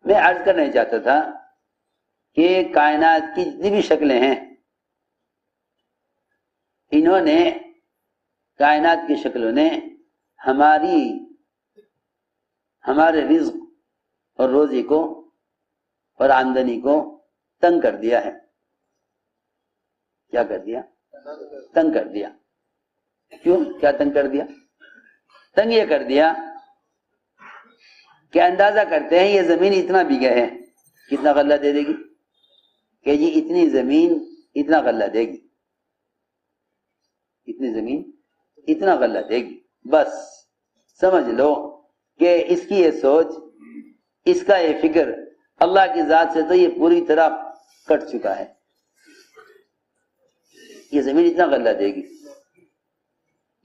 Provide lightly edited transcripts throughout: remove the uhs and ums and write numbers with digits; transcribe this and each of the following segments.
میں عرض کرنا چاہتا تھا کہ کائنات کی جتنی بھی شکلیں ہیں، انہوں نے، کائنات کی شکلوں نے ہمارے رزق اور روزی کو اور آمدنی کو تنگ کر دیا ہے۔ کیا کر دیا؟ تنگ کر دیا۔ کیوں؟ کیا تنگ کر دیا؟ تنگ یہ کر دیا کہ اندازہ کرتے ہیں یہ زمین اتنا بیگھا ہے، کتنا غلہ دے دے گی؟ کہ جی اتنی زمین اتنا غلہ دے گی، اتنی زمین اتنا غلہ دے گی۔ بس سمجھ لو کہ اس کی یہ سوچ، اس کا یہ فکر اللہ کی ذات سے تو یہ پوری طرح کٹ چکا ہے۔ یہ زمین اتنا غلہ دے گی،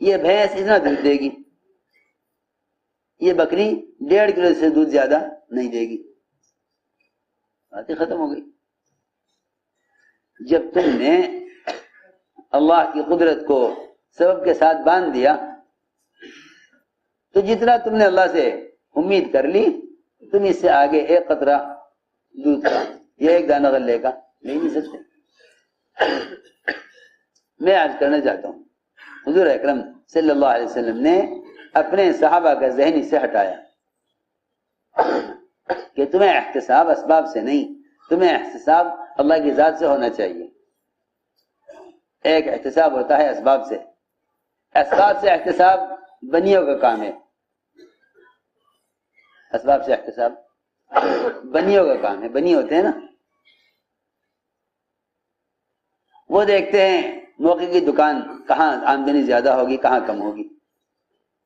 یہ بھینس اتنا دودھ دے گی، یہ بکری 1.5 کلو سے دودھ زیادہ نہیں دے گی۔ باتیں ختم ہو گئی۔ جب تم نے اللہ کی قدرت کو سبب کے ساتھ باندھ دیا تو جتنا تم نے اللہ سے امید کر لی، تم اس سے آگے ایک قطرہ دودھ کا یا ایک دانہ غلے کا لے نہیں سکتے۔ میں عرض کرنا چاہتا ہوں، حضور اکرم صلی اللہ علیہ وسلم نے اپنے صحابہ کا ذہن اس سے ہٹایا کہ تمہیں احتساب اسباب سے نہیں، تمہیں احتساب اللہ کی ذات سے ہونا چاہیے۔ ایک احتساب ہوتا ہے اسباب سے، اسباب سے احتساب بنیوں کا کام ہے۔ اسباب سے احتساب بنیوں کا کام ہے۔ بنی ہوتے ہیں نا، وہ دیکھتے ہیں موقع کی دکان کہاں آمدنی زیادہ ہوگی، کہاں کم ہوگی۔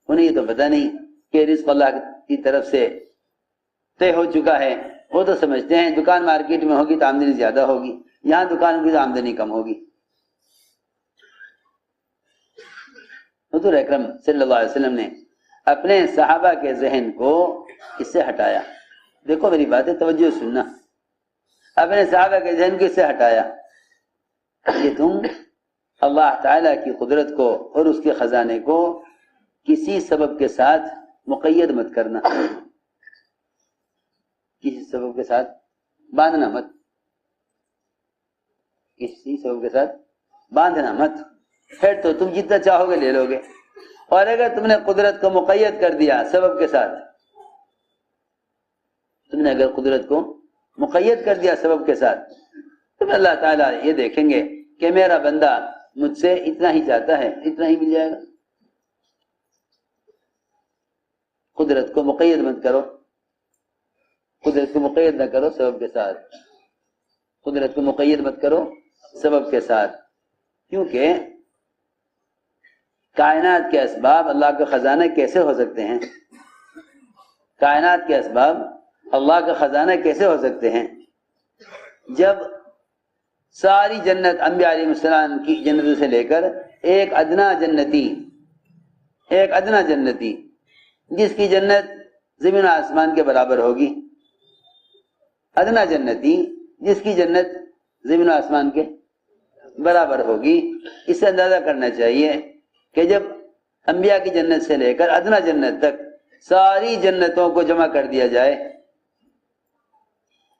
انہیں یہ تو پتہ نہیں کہ رزق اللہ کی طرف سے طے ہو چکا ہے۔ وہ تو سمجھتے ہیں دکان مارکیٹ میں ہوگی تو آمدنی زیادہ ہوگی، یہاں دکان ہوگی تو آمدنی کم ہوگی۔ حضور اکرم صلی اللہ علیہ وسلم نے اپنے صحابہ کے ذہن کو اس سے ہٹایا۔ دیکھو میری باتیں توجہ سننا، اپنے صحابہ کے ذہن کو اس سے ہٹایا کہ تم اللہ تعالیٰ کی قدرت کو اور اس کے خزانے کو کسی سبب کے ساتھ مقید مت کرنا، کسی سبب کے ساتھ باندھنا مت، کسی سبب کے ساتھ باندھنا مت۔ پھر تو تم جتنا چاہو گے لے لو گے، اور اگر تم نے قدرت کو مقید کر دیا سبب کے ساتھ، تم نے اگر قدرت کو مقید کر دیا سبب کے ساتھ، تو اللہ تعالیٰ یہ دیکھیں گے کہ میرا بندہ مجھ سے اتنا ہی چاہتا ہے، اتنا ہی مل جائے گا۔ قدرت کو مقید مت کرو، قدرت کو مقید نہ کرو سبب کے ساتھ، قدرت کو مقید مت کرو سبب کے ساتھ، کیونکہ کائنات کے اسباب اللہ کا خزانہ کیسے ہو سکتے ہیں؟ کائنات کے اسباب اللہ کا خزانہ کیسے ہو سکتے ہیں جب ساری جنت انبیاء علیہ السلام کی جنتوں سے لے کر ایک ادنا جنتی جس کی جنت زمین و آسمان کے برابر ہوگی، ادنا جنتی جس کی جنت زمین و آسمان کے برابر ہوگی، اس سے اندازہ کرنا چاہیے کہ جب انبیاء کی جنت سے لے کر ادنا جنت تک ساری جنتوں کو جمع کر دیا جائے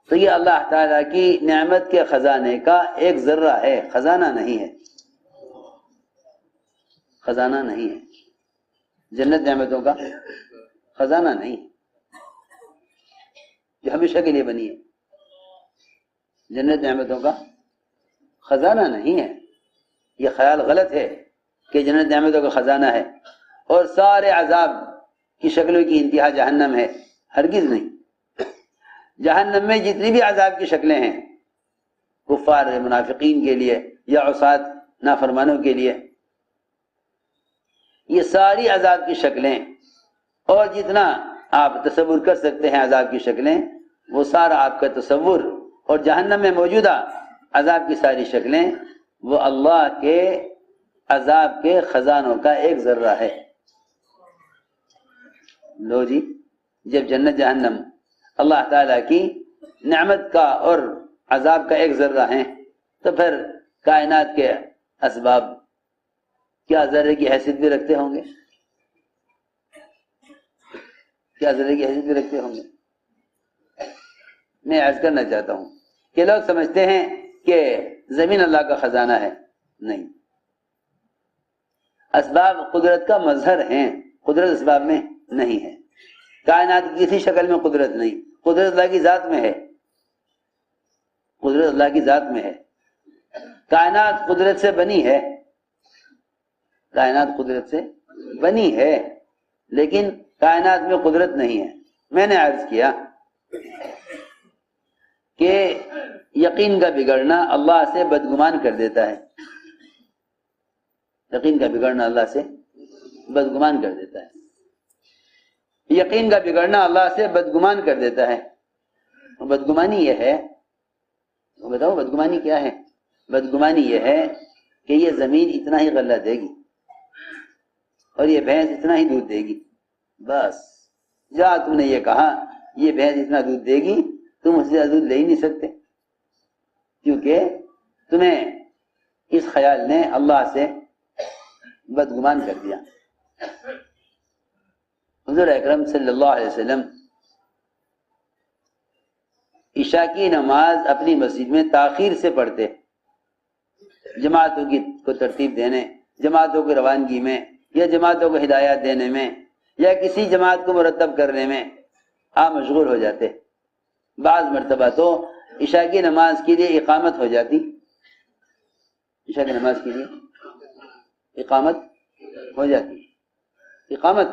تو یہ اللہ تعالیٰ کی نعمت کے خزانے کا ایک ذرہ ہے، خزانہ نہیں ہے، خزانہ نہیں ہے۔ جنت نعمتوں کا خزانہ نہیں ہے جو ہمیشہ کے لیے بنی ہے، جنت نعمتوں کا خزانہ نہیں ہے۔ یہ خیال غلط ہے کہ جنت نعمتوں کا خزانہ ہے اور سارے عذاب کی شکلوں کی انتہا جہنم ہے، ہرگز نہیں۔ جہنم میں جتنی بھی عذاب کی شکلیں ہیں کفار منافقین کے لیے یا عصات نافرمانوں کے لیے، یہ ساری عذاب کی شکلیں اور جتنا آپ تصور کر سکتے ہیں عذاب کی شکلیں، وہ سارا آپ کا تصور اور جہنم میں موجودہ عذاب کی ساری شکلیں وہ اللہ کے عذاب کے خزانوں کا ایک ذرہ ہے۔ لو جی، جب جنت جہنم اللہ تعالیٰ کی نعمت کا اور عذاب کا ایک ذرہ ہیں تو پھر کائنات کے اسباب کیا ذرے کی حیثیت بھی رکھتے ہوں گے؟ کیا ذرے کی حیثیت بھی رکھتے ہوں گے؟ میں عرض کرنا چاہتا ہوں کہ لوگ سمجھتے ہیں کہ زمین اللہ کا خزانہ ہے، نہیں، اسباب قدرت کا مظہر ہیں، قدرت اسباب میں نہیں ہے، کائنات کی کسی شکل میں قدرت نہیں، قدرت اللہ کی ذات میں ہے، قدرت اللہ کی ذات میں ہے، کائنات قدرت سے بنی ہے، کائنات قدرت سے بنی ہے، لیکن کائنات میں قدرت نہیں ہے۔ میں نے عرض کیا کہ یقین کا بگڑنا اللہ سے بدگمان کر دیتا ہے، یقین کا بگڑنا اللہ سے بدگمان کر دیتا ہے، یقین کا بگڑنا اللہ سے بدگمان کر دیتا ہے۔ بدگمانی یہ ہے، بتاؤ بدگمانی کیا ہے؟ بدگمانی یہ ہے کہ یہ زمین اتنا ہی غلہ دے گی اور یہ بھینس اتنا ہی دودھ دے گی، بس جہاں تم نے یہ کہا یہ بھینس اتنا دودھ دے گی، تم اس سے زیادہ دودھ لے ہی نہیں سکتے، کیونکہ تمہیں اس خیال نے اللہ سے بدگمان کر دیا۔ حضور اکرم صلی اللہ علیہ وسلم عشاء کی نماز اپنی مسجد میں تاخیر سے پڑھتے، جماعتوں کو ترتیب دینے، جماعتوں کی روانگی میں، یا جماعتوں کو ہدایات دینے میں، یا کسی جماعت کو مرتب کرنے میں آپ مشغول ہو جاتے۔ بعض مرتبہ تو عشاء کی نماز کے لیے اقامت ہو جاتی، عشاء کی نماز کے لیے اقامت ہو جاتی، اقامت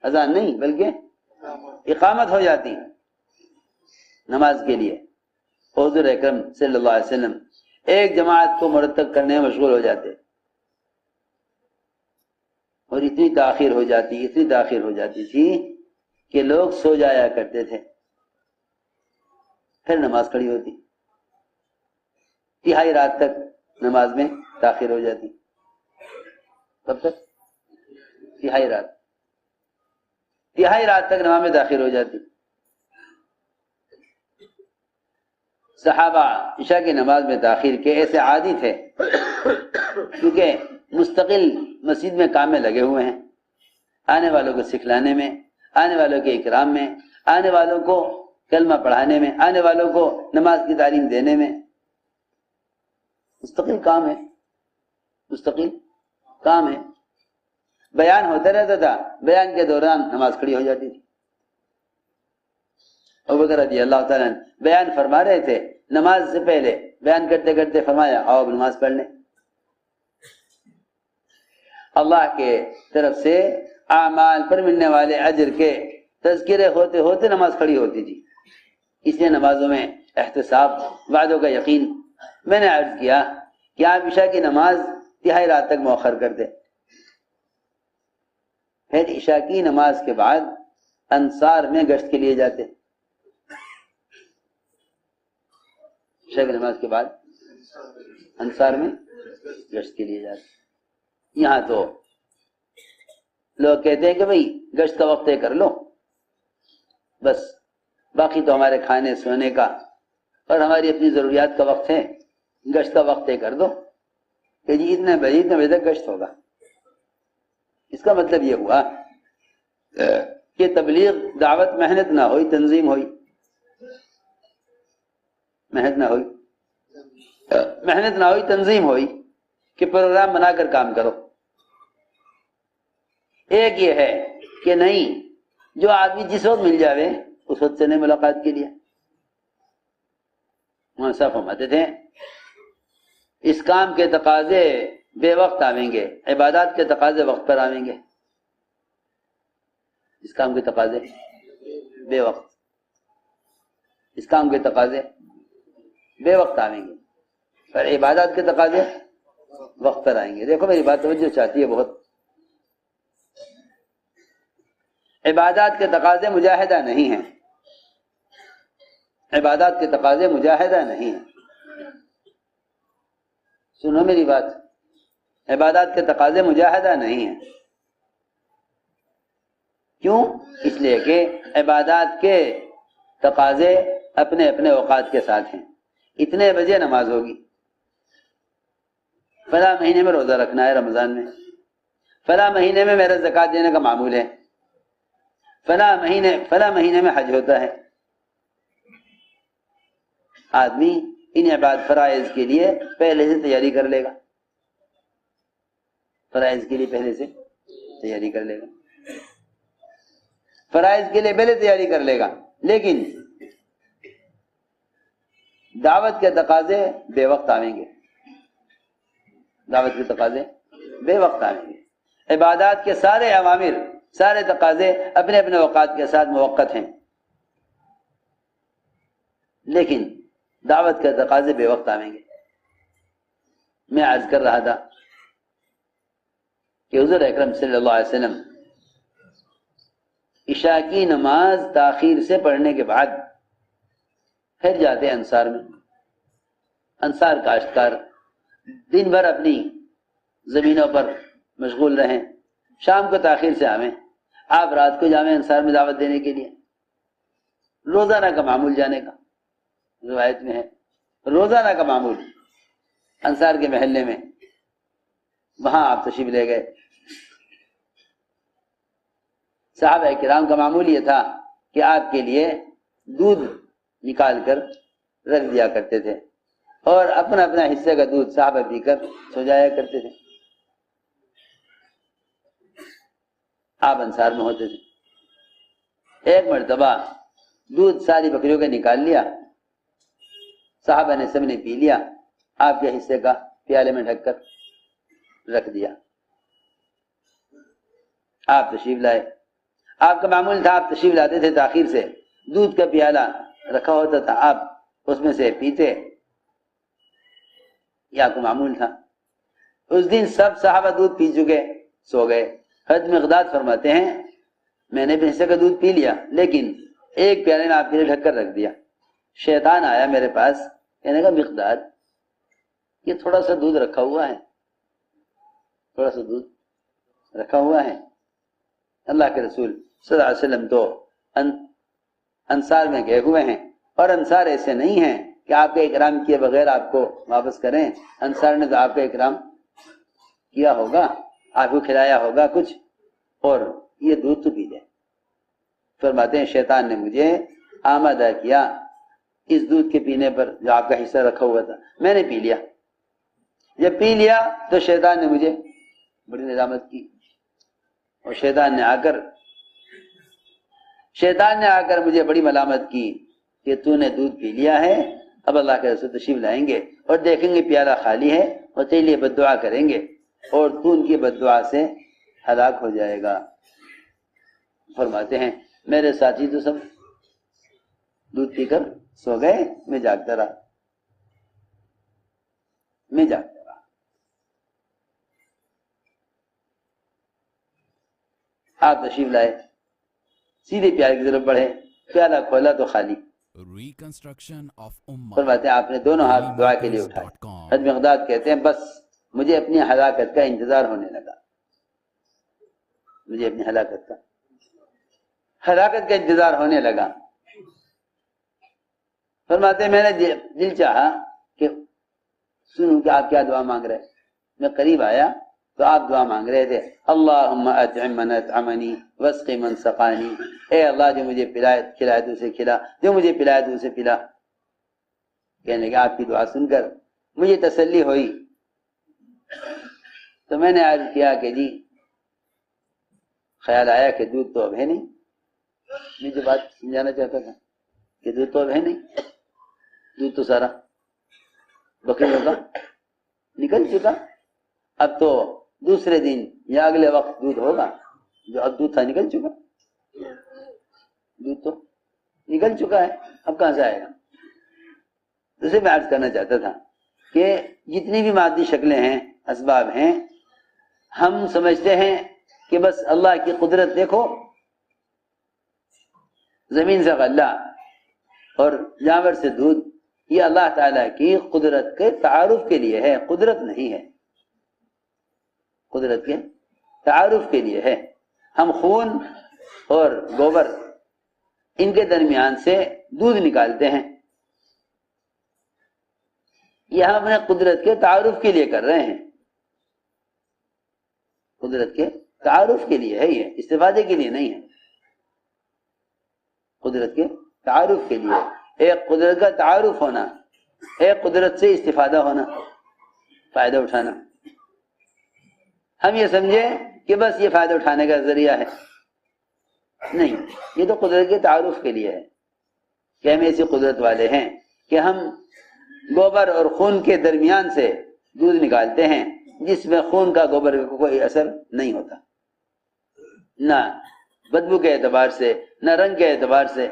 اذان نہیں بلکہ اقامت ہو جاتی نماز کے لیے۔ حضور اکرم صلی اللہ علیہ وسلم ایک جماعت کو مرتب کرنے میں مشغول ہو جاتے، اور اتنی تاخیر ہو جاتی تھی کہ لوگ سو جایا کرتے تھے، پھر نماز کھڑی ہوتی، تہائی رات تک نماز میں تاخیر ہو جاتی۔ کب تک؟ تہائی رات تک نماز میں تاخیر ہو جاتی۔ صحابہ عشاء کی نماز میں تاخیر کے ایسے عادی تھے، کیونکہ مستقل مسجد میں کام میں لگے ہوئے ہیں، آنے والوں کو سکھلانے میں، آنے والوں کے اکرام میں، آنے والوں کو کلمہ پڑھانے میں، آنے والوں کو نماز کی تعلیم دینے میں، مستقل کام ہے۔ بیان ہوتا رہتا تھا، بیان کے دوران نماز کھڑی ہو جاتی تھی۔ ابوبکر رضی اللہ تعالیٰ عنہ بیان فرما رہے تھے، نماز سے پہلے بیان کرتے کرتے فرمایا آؤ اب نماز پڑھ لیں۔ اللہ کے طرف سے اعمال پر ملنے والے اجر کے تذکرے ہوتے ہوتے نماز کھڑی ہوتی تھی، اس لیے نمازوں میں احتساب، وعدوں کا یقین۔ میں نے عرض کیا کہ آپ عشاء کی نماز تہائی رات تک مؤخر کر دیں، پھر عشاء کی نماز کے بعد انصار میں گشت کے لیے جاتے، عشاء کی نماز کے بعد انصار میں گشت کے لیے جاتے۔ یہاں تو لوگ کہتے ہیں کہ بھئی گشت کا وقت طے کر لو، بس باقی تو ہمارے کھانے سونے کا اور ہماری اپنی ضروریات کا وقت ہے، گشت کا وقت طے کر دو کہ جی اتنے بجے تک گشت ہوگا۔ اس کا مطلب یہ ہوا کہ تبلیغ دعوت محنت نہ ہوئی، تنظیم ہوئی، محنت نہ ہوئی تنظیم ہوئی کہ پروگرام بنا کر کام کرو۔ ایک یہ ہے کہ نہیں، جو آدمی جس وقت مل جاوے اس وقت سے نہیں ملاقات کے لیے۔ وہاں صاحب فرماتے تھے اس کام کے تقاضے بے وقت آویں گے، عبادات کے تقاضے وقت پر آویں گے۔ اس کام کے تقاضے بے وقت، اس کام کے تقاضے بے وقت آویں گے، پر عبادات کے تقاضے وقت پر آئیں گے۔ دیکھو میری بات توجہ چاہتی ہے بہت۔ عبادات کے تقاضے مجاہدہ نہیں ہیں، عبادات کے تقاضے مجاہدہ نہیں ہیں، سنو میری بات، عبادات کے تقاضے مجاہدہ نہیں ہیں۔ کیوں؟ اس لیے کہ عبادات کے تقاضے اپنے اپنے اوقات کے ساتھ ہیں۔ اتنے بجے نماز ہوگی، فلاں مہینے میں روزہ رکھنا ہے رمضان میں، فلاں مہینے میں میرا زکوٰۃ دینے کا معمول ہے، فلاں مہینے میں حج ہوتا ہے. آدمی ان عبادت فرائض کے لیے پہلے سے تیاری کر لے گا، فرائض کے لیے پہلے سے تیاری کر لے گا، فرائض کے لیے پہلے تیاری کر لے گا. لیکن دعوت کے تقاضے بے وقت آئیں گے، دعوت کے تقاضے بے وقت آئیں گے. عبادات کے سارے اوامر، سارے تقاضے اپنے اپنے اوقات کے ساتھ موقت ہیں، لیکن دعوت کے تقاضے بے وقت آئیں گے. میں عرض کر رہا تھا کہ حضور اکرم صلی اللہ علیہ وسلم عشاء کی نماز تاخیر سے پڑھنے کے بعد پھر جاتے ہیں انصار میں. انصار کاشتکار دن بھر اپنی زمینوں پر مشغول رہیں، شام کو تاخیر سے آویں. آپ رات کو جامع انصار میں دعوت دینے کے لیے، روزانہ کا معمول جانے کا روایت میں ہے، روزانہ کا معمول انصار کے محلے میں. وہاں آپ تشریف لے گئے. صحابہ کرام کا معمول یہ تھا کہ آپ کے لیے دودھ نکال کر رکھ دیا کرتے تھے اور اپنا اپنا حصے کا دودھ صحابہ پی کر سو جایا کرتے تھے. آپ انصار میں ہوتے تھے. ایک مرتبہ دودھ ساری بکریوں کا نکال لیا، صحابہ نے سب نے پی لیا، آپ کے حصے کا پیالے میں ڈھک کر رکھ دیا. آپ تشریف لائے. آپ کا معمول تھا، آپ تشریف لاتے تھے تاخیر سے، دودھ کا پیالہ رکھا ہوتا تھا، آپ اس میں سے پیتے، یہ آپ کا معمول تھا. اس دن سب صحابہ دودھ پی چکے، سو گئے. حضرت مقداد فرماتے ہیں میں نے بھی حصے کا دودھ پی لیا، لیکن ایک پیالے میں آپ کے لیے ڈھک کر رکھ دیا. شیطان آیا میرے پاس، کہنے کا مقداد یہ تھوڑا سا دودھ رکھا ہوا ہے، تھوڑا سا دودھ رکھا ہوا ہے. اللہ کے رسول صلی اللہ علیہ وسلم تو انصار میں گئے ہوئے ہیں، اور انصار ایسے نہیں ہیں کہ آپ کے اکرام کیے بغیر آپ کو واپس کریں. انصار نے تو آپ کا اکرام کیا ہوگا، آپ کو کھلایا ہوگا کچھ، اور یہ دودھ تو پی جائے. فرماتے ہیں شیطان نے مجھے آمادہ کیا اس دودھ کے پینے پر جو آپ کا حصہ رکھا ہوا تھا. میں نے پی لیا. جب پی لیا تو شیطان نے مجھے بڑی ندامت کی، اور شیطان نے آ کر مجھے بڑی ملامت کی کہ تو نے دودھ پی لیا ہے، اب اللہ کے رسول تشریف لائیں گے اور دیکھیں گے پیالہ خالی ہے اور تیرے لیے بد دعا کریں گے اور تو ان کی بد دعا سے ہلاک ہو جائے گا. فرماتے ہیں میرے ساتھی تو سب دودھ پی کر سو گئے، میں جاگتا رہا. آپ تشریف لائے، سیدھے پیالے کی طرف بڑھے، پیالہ کھولا تو خالی. فرماتے ہیں آپ نے دونوں ہاتھ دعا کے لیے اٹھائے. حضرت مقداد کہتے ہیں بس مجھے اپنی ہلاکت کا انتظار ہونے لگا، مجھے اپنی ہلاکت کا انتظار ہونے لگا. فرماتے ہیں میں نے دل چاہا کہ سنوں کہ آپ کیا دعا مانگ رہے. میں قریب آیا تو آپ دعا مانگ رہے تھے اللہم اطعم من اطعمنی واسق من سقانی. اے اللہ جو مجھے کھلائے تو اسے کھلا، جو مجھے پلائے تو اسے پلا. کہنے لگے آپ کی دعا سن کر مجھے تسلی ہوئی تو میں نے عرض کیا کہ جی خیال آیا کہ دودھ تو اب ہے نہیں. میں جو بات سمجھانا چاہتا تھا کہ دودھ تو اب ہے نہیں، دودھ تو سارا بکریوں کا نکل چکا. اب تو دوسرے دن یا اگلے وقت دودھ ہوگا، جو اب دودھ تھا نکل چکا، دودھ تو نکل چکا ہے، اب کہاں سے آئے گا. اسے میں عرض کرنا چاہتا تھا کہ جتنی بھی مادی شکلیں ہیں، اسباب ہیں، ہم سمجھتے ہیں کہ بس اللہ کی قدرت دیکھو، زمین سے غلہ اور جانور سے دودھ، یہ اللہ تعالیٰ کی قدرت کے تعارف کے لیے ہے، قدرت نہیں ہے، قدرت کے تعارف کے لیے ہے. ہم خون اور گوبر ان کے درمیان سے دودھ نکالتے ہیں، یہ ہم اپنے قدرت کے تعارف کے لیے کر رہے ہیں. قدرت کے تعارف کے لیے ہے، یہ استفادے کے لیے نہیں ہے. قدرت کے تعارف کے لیے. ایک قدرت کا تعارف ہونا, ایک قدرت سے استفادہ ہونا, فائدہ اٹھانا. ہم یہ سمجھے کہ بس یہ فائدہ اٹھانے کا ذریعہ ہے, نہیں, یہ تو قدرت کے تعارف کے لیے ہے کہ ہم ایسی قدرت والے ہیں کہ ہم گوبر اور خون کے درمیان سے دودھ نکالتے ہیں جس میں خون کا گوبر کا کوئی اثر نہیں ہوتا, نہ بدبو کے اعتبار سے نہ رنگ کے اعتبار سے.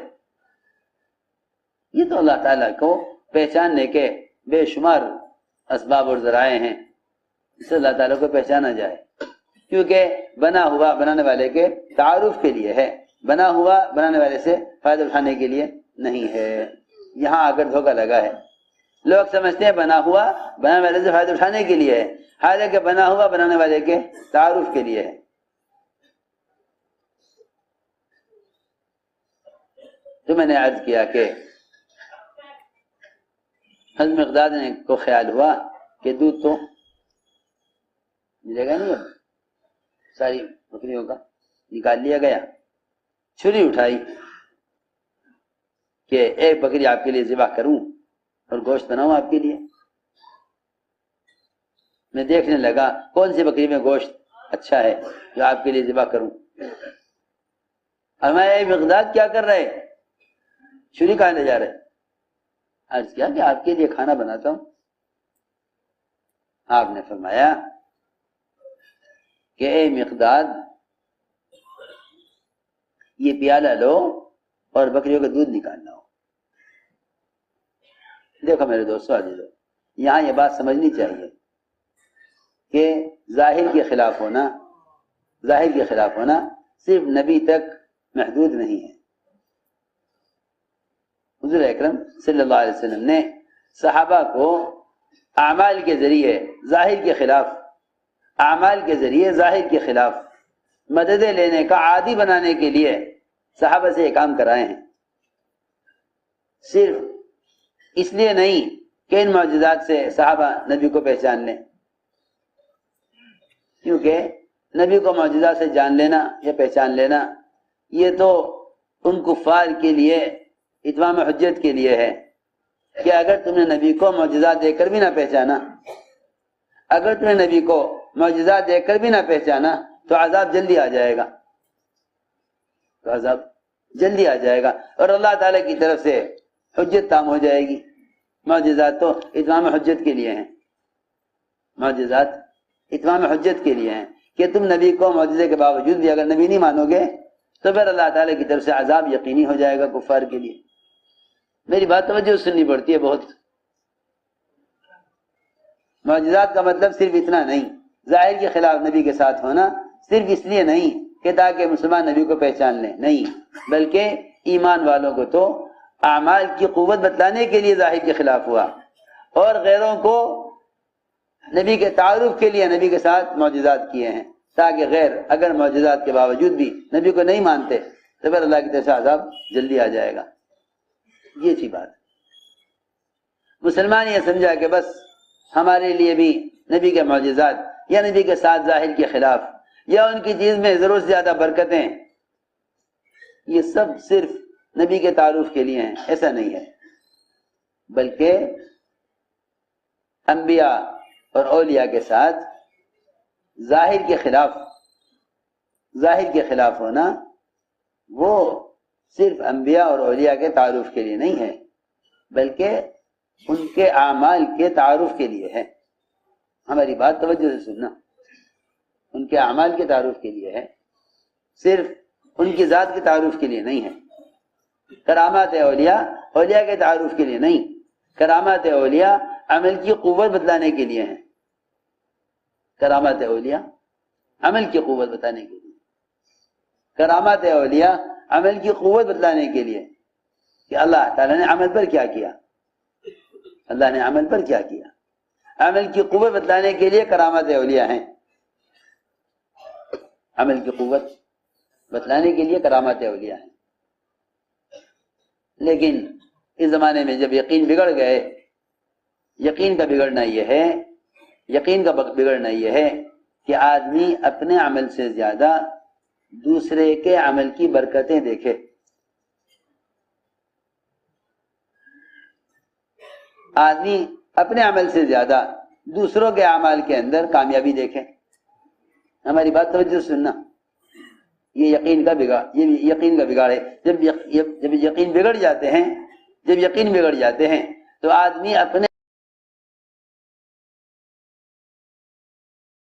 یہ تو اللہ تعالیٰ کو پہچاننے کے بے شمار اسباب اور ذرائع ہیں, اس سے اللہ تعالیٰ کو پہچانا جائے, کیونکہ بنا ہوا بنانے والے کے تعارف کے لیے ہے, بنا ہوا بنانے والے سے فائدہ اٹھانے کے لیے نہیں ہے. یہاں آ کر دھوکہ لگا ہے, لوگ سمجھتے ہیں بنا ہوا بنانے والے سے فائدہ اٹھانے کے لیے ہے, حالانکہ بنا ہوا بنانے والے کے تعارف کے لیے ہے. تو میں نے عرض کیا کہ حضرت مقداد نے کو خیال ہوا کہ دودھ تو ملے گا نہیں, ساری بکریوں کا نکال لیا گیا. چھری اٹھائی کہ ایک بکری آپ کے لیے ذبح کروں اور گوشت بناؤں آپ کے لیے. میں دیکھنے لگا کون سی بکری میں گوشت اچھا ہے جو آپ کے لیے ذبح کروں. اور میں مقداد کیا کر رہے, چھری کہاں لے جا رہے؟ عرض کیا کہ آپ کے لیے کھانا بناتا ہوں. آپ نے فرمایا کہ اے مقداد, یہ پیالہ لو اور بکریوں کا دودھ نکالنا ہو. دیکھو میرے دوستو عزیزو, یہاں یہ بات سمجھنی چاہیے کہ ظاہر کے خلاف ہونا صرف نبی تک محدود نہیں ہے. حضور اکرم صلی اللہ علیہ وسلم نے صحابہ کو اعمال کے ذریعے ظاہر کے خلاف مددیں لینے کا عادی بنانے کے لیے صحابہ سے یہ کام کرائے ہیں. صرف اس لیے نہیں کہ ان معجزات سے صحابہ نبی کو پہچان لیں, کیونکہ نبی کو معجزات سے جان لینا یا پہچان لینا یہ تو ان کفار کے لیے اتمام حجت کے لیے ہے کہ اگر تم نے نبی کو معجزات دیکھ کر بھی نہ پہچانا تو عذاب جلدی آ جائے گا, اور اللہ تعالیٰ کی طرف سے حجت تام ہو جائے گی. معجزات تو اتمام حجت کے لیے ہیں, کہ تم نبی کو معجزے کے باوجود بھی اگر نبی نہیں مانو گے تو پھر اللہ تعالیٰ کی طرف سے عذاب یقینی ہو جائے گا کفار کے لیے. میری بات توجہ سننی پڑتی ہے بہت. معجزات کا مطلب صرف اتنا نہیں, ظاہر کے خلاف نبی کے ساتھ ہونا صرف اس لیے نہیں کہ تاکہ مسلمان نبی کو پہچان لیں, نہیں, بلکہ ایمان والوں کو تو اعمال کی قوت بتلانے کے لیے ظاہر کے خلاف ہوا, اور غیروں کو نبی کے تعارف کے لیے نبی کے ساتھ معجزات کیے ہیں, تاکہ غیر اگر معجزات کے باوجود بھی نبی کو نہیں مانتے تو پھر اللہ کی طرف سے عذاب جلدی آ جائے گا. یہ تھی بات. مسلمان یہ سمجھا کہ بس ہمارے لیے بھی نبی کے معجزات یا نبی کے ساتھ ظاہر کے خلاف یا ان کی چیز میں ضرورت سے زیادہ برکتیں, یہ سب صرف نبی کے تعارف کے لیے ہیں. ایسا نہیں ہے, بلکہ انبیاء اور اولیاء کے ساتھ ظاہر کے خلاف ہونا وہ صرف انبیاء اور اولیاء کے تعارف کے لیے نہیں ہے, بلکہ ان کے اعمال کے تعارف کے لیے ہے. ہماری بات توجہ سے سننا, ان کے اعمال کے تعارف کے لیے ہے, صرف ان کی ذات کے تعارف کے لیے نہیں ہے. کرامات اولیاء اولیاء کے تعارف کے لیے نہیں, کرامات اولیاء عمل کی قوت بتلانے کے لیے ہیں. کرامات اولیاء عمل کی قوت بتانے کے لیے, کرامات اولیاء عمل کی قوت بتلانے کے لیے کہ اللہ تعالیٰ نے عمل پر کیا کیا, اللہ نے عمل پر کیا کیا, عمل کی قوت بتلانے کے لیے کرامات اولیاء ہیں. عمل کی قوت بتلانے کے لیے کرامات اولیاء ہیں. لیکن اس زمانے میں جب یقین بگڑ گئے, یقین کا بگڑنا یہ ہے کہ آدمی اپنے عمل سے زیادہ دوسرے کے عمل کی برکتیں دیکھے. آدمی اپنے عمل سے زیادہ دوسروں کے اعمال کے اندر کامیابی دیکھے. ہماری بات توجہ سننا. یہ یقین کا بگاڑ ہے. جب یقین بگڑ جاتے ہیں تو آدمی اپنے